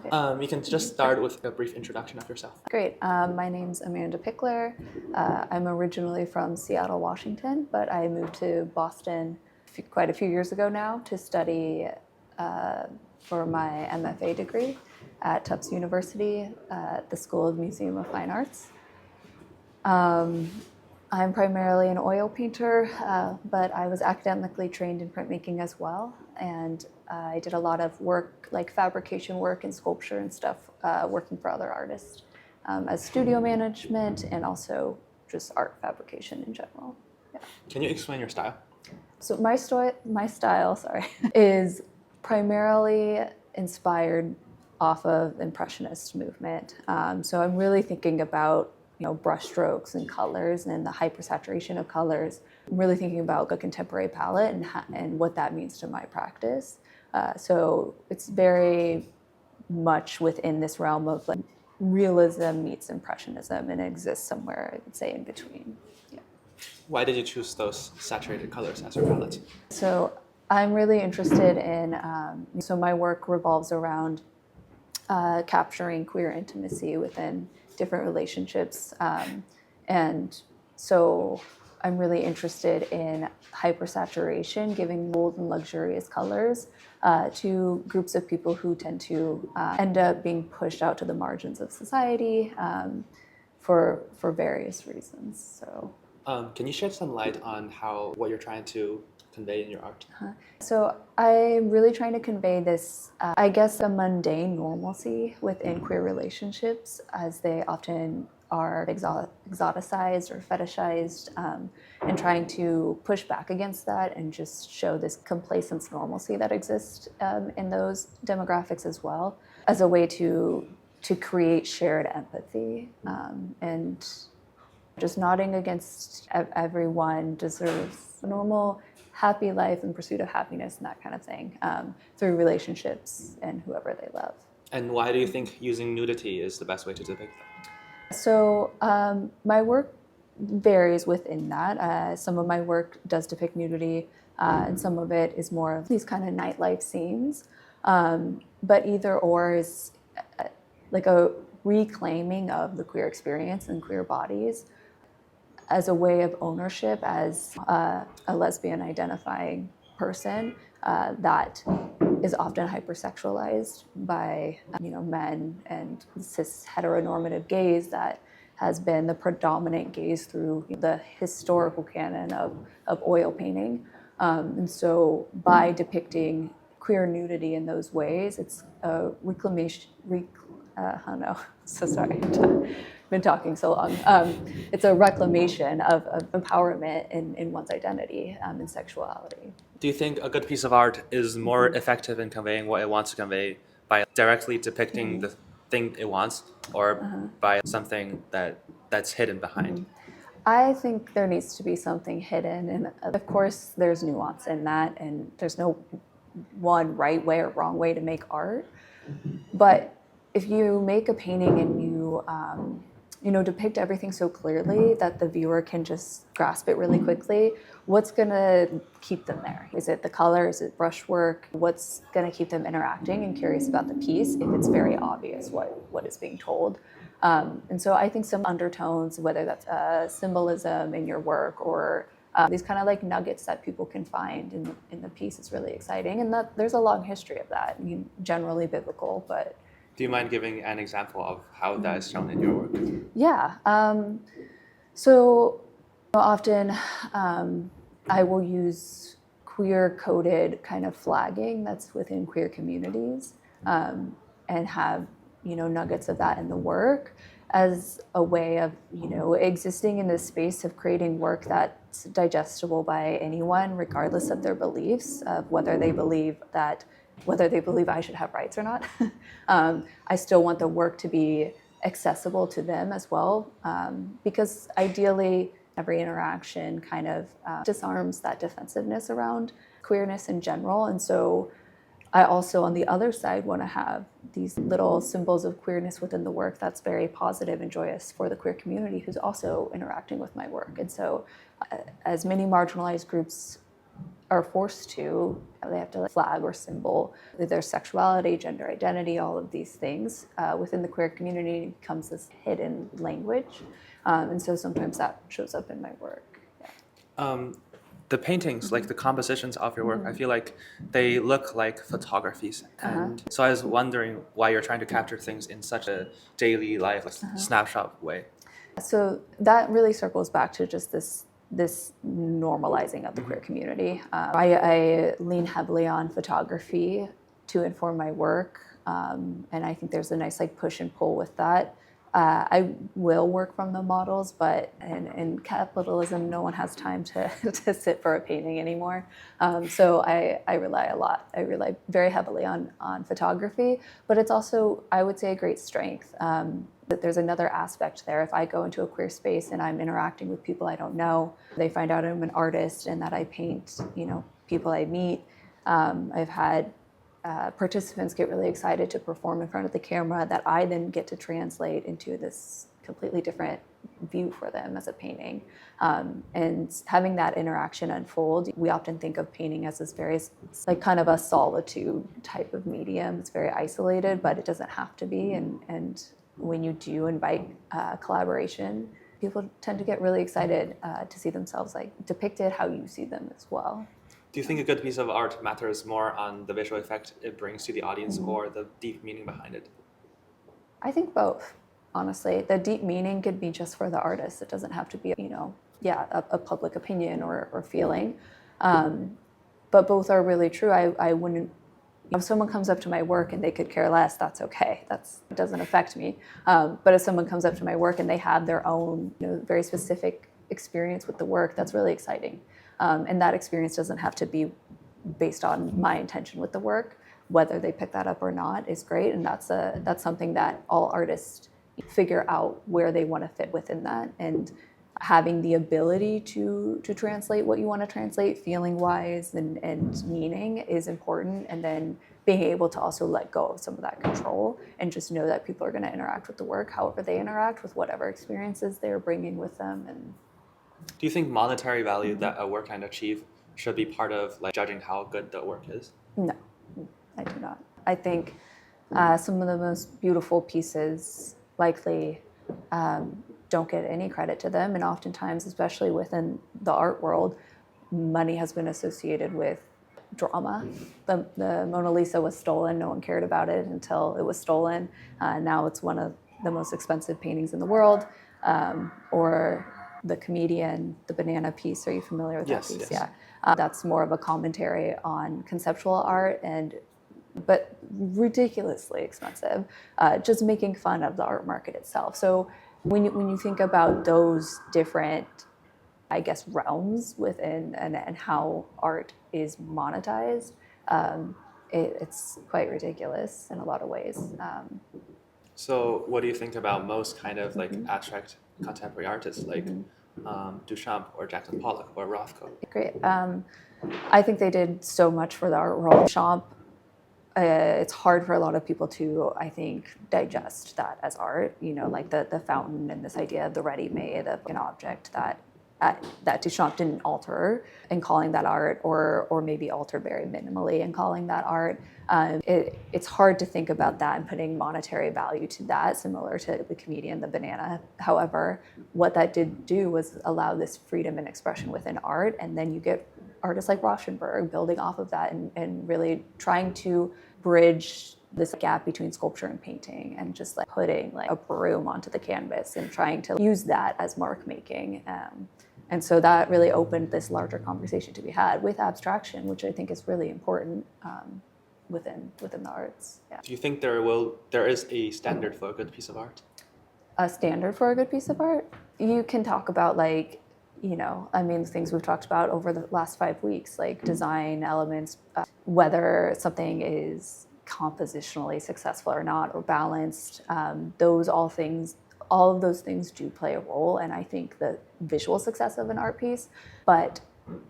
Okay. You can just start with a brief introduction of yourself. Great. My name's Amanda Pickler. I'm originally from Seattle, Washington, but I moved to Boston quite a few years ago now to study for my MFA degree at Tufts University at the School of Museum of Fine Arts. I'm primarily an oil painter, but I was academically trained in printmaking as well, and I did a lot of work, like fabrication work and sculpture and stuff, working for other artists as studio management and also just art fabrication in general. Yeah. Can you explain your style? So my style, is primarily inspired off of Impressionist movement. So I'm really thinking about brush strokes and colors and the hypersaturation of colors. I'm really thinking about a contemporary palette and what that means to my practice. So it's very much within this realm of like realism meets impressionism, and it exists somewhere, I would say, in between. Yeah. Why did you choose those saturated colors as your palette? So I'm really interested in, so my work revolves around capturing queer intimacy within different relationships. And so I'm really interested in hypersaturation, giving bold and luxurious colors to groups of people who tend to end up being pushed out to the margins of society for various reasons. So, can you shed some light on what you're trying to convey in your art? So I'm really trying to convey this, I guess, a mundane normalcy within queer relationships, as they often are exoticized or fetishized, and trying to push back against that and just show this complacence normalcy that exists in those demographics as well, as a way to create shared empathy and just nodding against everyone deserves a normal, happy life in pursuit of happiness and that kind of thing through relationships and whoever they love. And why do you think using nudity is the best way to depict that? So my work varies within that. Some of my work does depict nudity, and some of it is more of these kind of nightlife scenes. But either or is like a reclaiming of the queer experience and queer bodies as a way of ownership as a lesbian identifying person that is often hypersexualized by men and cis heteronormative gaze that has been the predominant gaze through the historical canon of oil painting. And so by depicting queer nudity in those ways, it's a reclamation, so sorry, I've been talking so long. It's a reclamation of empowerment in one's identity and sexuality. Do you think a good piece of art is more effective in conveying what it wants to convey by directly depicting the thing it wants, or by something that's hidden behind? I think there needs to be something hidden, and of course there's nuance in that, and there's no one right way or wrong way to make art. But if you make a painting and you depict everything so clearly that the viewer can just grasp it really quickly, what's gonna keep them there? Is it the color? Is it brushwork? What's gonna keep them interacting and curious about the piece if it's very obvious what is being told? And so I think some undertones, whether that's symbolism in your work or these kind of like nuggets that people can find in the piece, is really exciting. And that there's a long history of that, generally biblical, but. Do you mind giving an example of how that is shown in your work? Yeah. So often I will use queer-coded kind of flagging that's within queer communities and have nuggets of that in the work as a way of existing in this space of creating work that's digestible by anyone, regardless of their beliefs, of whether they believe I should have rights or not. I still want the work to be accessible to them as well, because ideally every interaction kind of disarms that defensiveness around queerness in general. And so I also, on the other side, want to have these little symbols of queerness within the work that's very positive and joyous for the queer community who's also interacting with my work. And so as many marginalized groups are forced to. They have to flag or symbol their sexuality, gender identity, all of these things. Within the queer community, it becomes this hidden language. And so sometimes that shows up in my work. Yeah. The paintings, like the compositions of your work, I feel like they look like photographies. And so I was wondering why you're trying to capture things in such a daily life, like snapshot way. So that really circles back to just this normalizing of the queer community. I lean heavily on photography to inform my work, and I think there's a nice push and pull with that. I will work from the models, but in capitalism, no one has time to sit for a painting anymore. So I rely very heavily on photography, but it's also, I would say, a great strength. That there's another aspect there. If I go into a queer space and I'm interacting with people I don't know, they find out I'm an artist and that I paint, people I meet. I've had participants get really excited to perform in front of the camera that I then get to translate into this completely different view for them as a painting. And having that interaction unfold, we often think of painting as this very kind of a solitude type of medium. It's very isolated, but it doesn't have to be. And when you do invite collaboration, people tend to get really excited to see themselves depicted how you see them as well. Do you think a good piece of art matters more on the visual effect it brings to the audience or the deep meaning behind it? I think both, honestly. The deep meaning could be just for the artist. It doesn't have to be, a public opinion or feeling. But both are really true. I wouldn't, if someone comes up to my work and they could care less, that's okay. It doesn't affect me. But if someone comes up to my work and they have their own, very specific experience with the work, that's really exciting. And that experience doesn't have to be based on my intention with the work. Whether they pick that up or not is great, and that's something that all artists figure out where they want to fit within that. And having the ability to translate what you want to translate, feeling-wise and meaning, is important. And then being able to also let go of some of that control and just know that people are going to interact with the work however they interact with whatever experiences they're bringing with them. And do you think monetary value that a work can achieve should be part of judging how good the work is? No, I do not. I think some of the most beautiful pieces likely don't get any credit to them, and oftentimes, especially within the art world, money has been associated with drama. The Mona Lisa was stolen. No one cared about it until it was stolen. Now it's one of the most expensive paintings in the world. Or the comedian, the banana piece. Are you familiar with that piece? Yes. Yeah. That's more of a commentary on conceptual art, but ridiculously expensive, just making fun of the art market itself. So when you think about those different, I guess, realms within and how art is monetized, it's quite ridiculous in a lot of ways. So what do you think about most kind of abstract contemporary artists like Duchamp or Jackson Pollock or Rothko? Great. I think they did so much for the art world. Duchamp, it's hard for a lot of people to, I think, digest that as art. Like the fountain and this idea of the ready-made of an object that Duchamp didn't alter and calling that art, or maybe altered very minimally and calling that art. It's hard to think about that and putting monetary value to that, similar to the comedian, the banana. However, what that did do was allow this freedom and expression within art, and then you get artists like Rauschenberg building off of that and really trying to bridge this gap between sculpture and painting, and just putting a broom onto the canvas and trying to use that as mark making. And so that really opened this larger conversation to be had with abstraction, which I think is really important within the arts. Yeah. Do you think there is a standard for a good piece of art? A standard for a good piece of art? You can talk about things we've talked about over the last 5 weeks, like design elements, whether something is compositionally successful or not, or balanced. All of those things do play a role, and I think the visual success of an art piece, but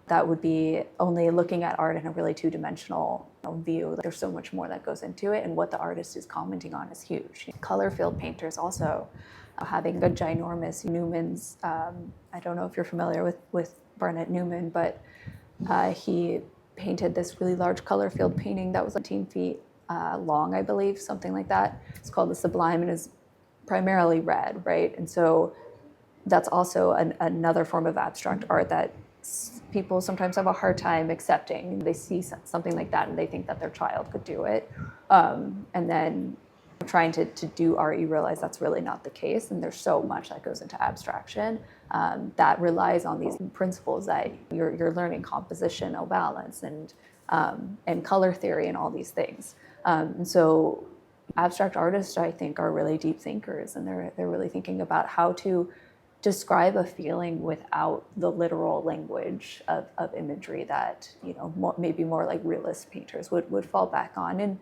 that would be only looking at art in a really two-dimensional view. There's so much more that goes into it, and what the artist is commenting on is huge. Color-filled painters also, having a ginormous Newman's, I don't know if you're familiar with Barnett Newman, but He painted this really large color field painting that was 17 feet long, I believe, something like that. It's called the Sublime and is primarily red, right? And so that's also another form of abstract art that people sometimes have a hard time accepting. They see something like that and they think that their child could do it. And then trying to do art, you realize that's really not the case. And there's so much that goes into abstraction that relies on these principles that you're learning composition, balance, and color theory and all these things. And so abstract artists, I think, are really deep thinkers, and they're really thinking about how to describe a feeling without the literal language of imagery that, maybe more like realist painters would fall back on. And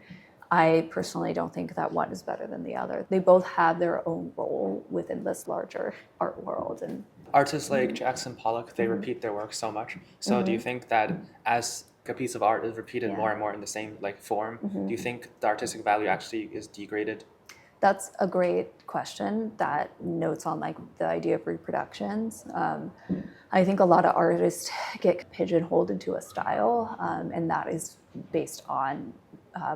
I personally don't think that one is better than the other. They both have their own role within this larger art world. And artists like Jackson Pollock, they repeat their work so much. So do you think that as a piece of art is repeated more and more in the same form, do you think the artistic value actually is degraded? That's a great question that notes on the idea of reproductions. I think a lot of artists get pigeonholed into a style, and that is based on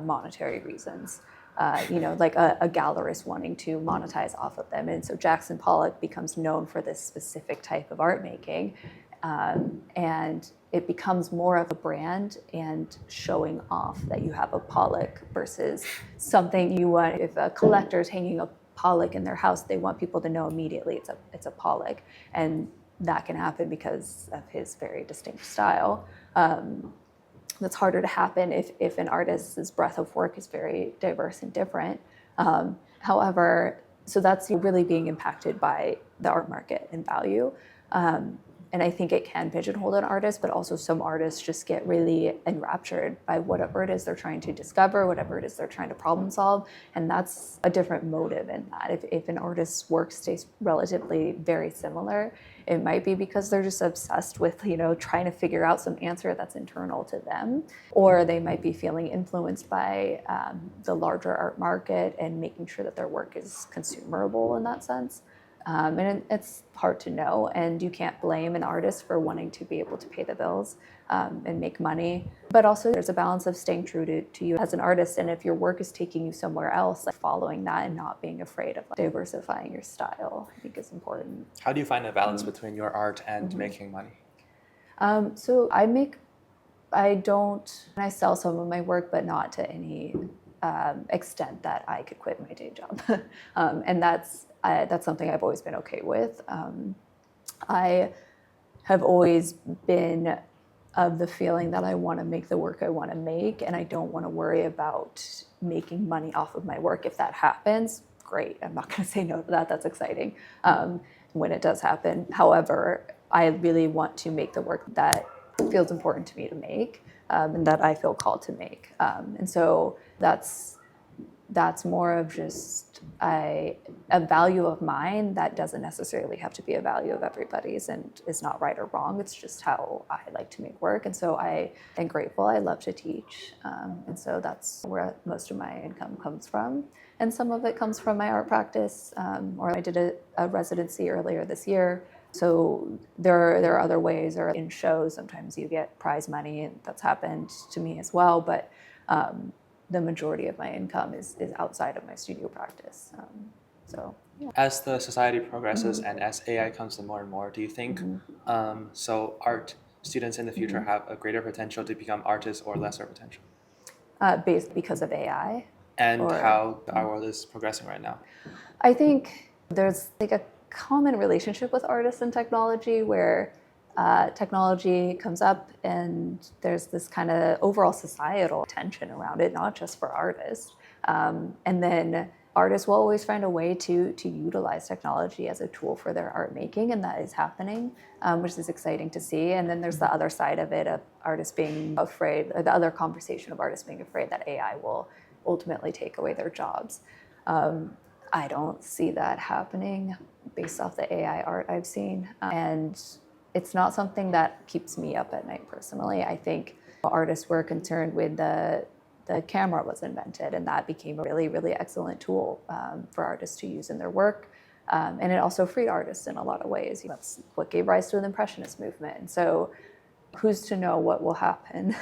monetary reasons. Like a gallerist wanting to monetize off of them. And so Jackson Pollock becomes known for this specific type of art making. And it becomes more of a brand and showing off that you have a Pollock versus something you want. If a collector is hanging a Pollock in their house, they want people to know immediately it's a Pollock. And that can happen because of his very distinct style. That's harder to happen if an artist's breadth of work is very diverse and different. However, so that's really being impacted by the art market and value. And I think it can pigeonhole an artist, but also some artists just get really enraptured by whatever it is they're trying to discover, whatever it is they're trying to problem solve. And that's a different motive in that. If an artist's work stays relatively very similar, it might be because they're just obsessed with, trying to figure out some answer that's internal to them. Or they might be feeling influenced by the larger art market and making sure that their work is consumable in that sense. And it's hard to know, and you can't blame an artist for wanting to be able to pay the bills and make money. But also there's a balance of staying true to you as an artist, and if your work is taking you somewhere else, following that and not being afraid of diversifying your style, I think is important. How do you find a balance between your art and making money? So I sell some of my work, but not to any extent that I could quit my day job. And that's something I've always been okay with. I have always been of the feeling that I want to make the work I want to make, and I don't want to worry about making money off of my work. If that happens, great. I'm not going to say no to that. That's exciting when it does happen. However, I really want to make the work that feels important to me to make and that I feel called to make. And so that's more of just a value of mine that doesn't necessarily have to be a value of everybody's and is not right or wrong. It's just how I like to make work. And so I am grateful. I love to teach. And so that's where most of my income comes from. And some of it comes from my art practice, or I did a residency earlier this year. So there are other ways, or in shows, sometimes you get prize money, and that's happened to me as well. But the majority of my income is outside of my studio practice. Yeah. As the society progresses and as AI comes in more and more, do you think so art students in the future have a greater potential to become artists or lesser potential? Because of AI? And how our world is progressing right now? I think there's a common relationship with artists and technology where technology comes up and there's this kind of overall societal tension around it, not just for artists. And then artists will always find a way to utilize technology as a tool for their art making, and that is happening, which is exciting to see. And then there's the other side of it of artists being afraid, or the other conversation of artists being afraid that AI will ultimately take away their jobs. I don't see that happening based off the AI art I've seen. And it's not something that keeps me up at night personally. I think artists were concerned when the camera was invented, and that became a really, really excellent tool for artists to use in their work. And it also freed artists in a lot of ways. That's what gave rise to the Impressionist movement. And so who's to know what will happen?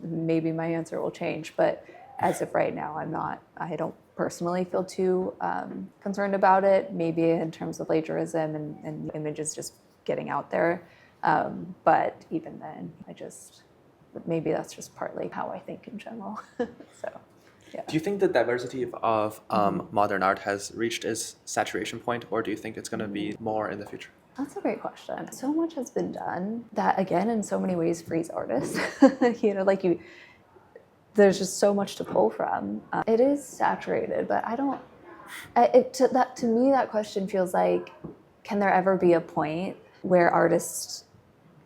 Maybe my answer will change, but as of right now, I don't personally feel too concerned about it, maybe in terms of plagiarism and images just getting out there. But even then, maybe that's just partly how I think in general. So, yeah. Do you think the diversity of modern art has reached its saturation point, or do you think it's going to be more in the future? That's a great question. So much has been done that, again, in so many ways, frees artists. There's just so much to pull from. It is saturated, but to me, that question feels like, can there ever be a point where artists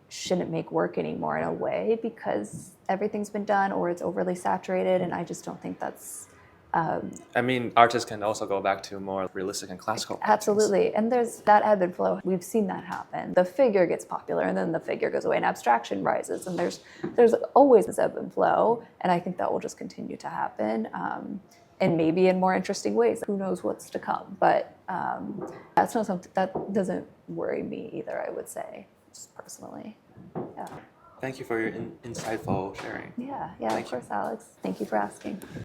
shouldn't make work anymore in a way because everything's been done or it's overly saturated? And I just don't think that's... I mean, artists can also go back to more realistic and classical paintings. Absolutely. And there's that ebb and flow. We've seen that happen. The figure gets popular and then the figure goes away and abstraction rises. And there's always this ebb and flow. And I think that will just continue to happen. And maybe in more interesting ways. Who knows what's to come. But that's not something that doesn't worry me either, I would say, just personally. Yeah. Thank you for your insightful sharing. Yeah, of course, Alex. Thank you for asking.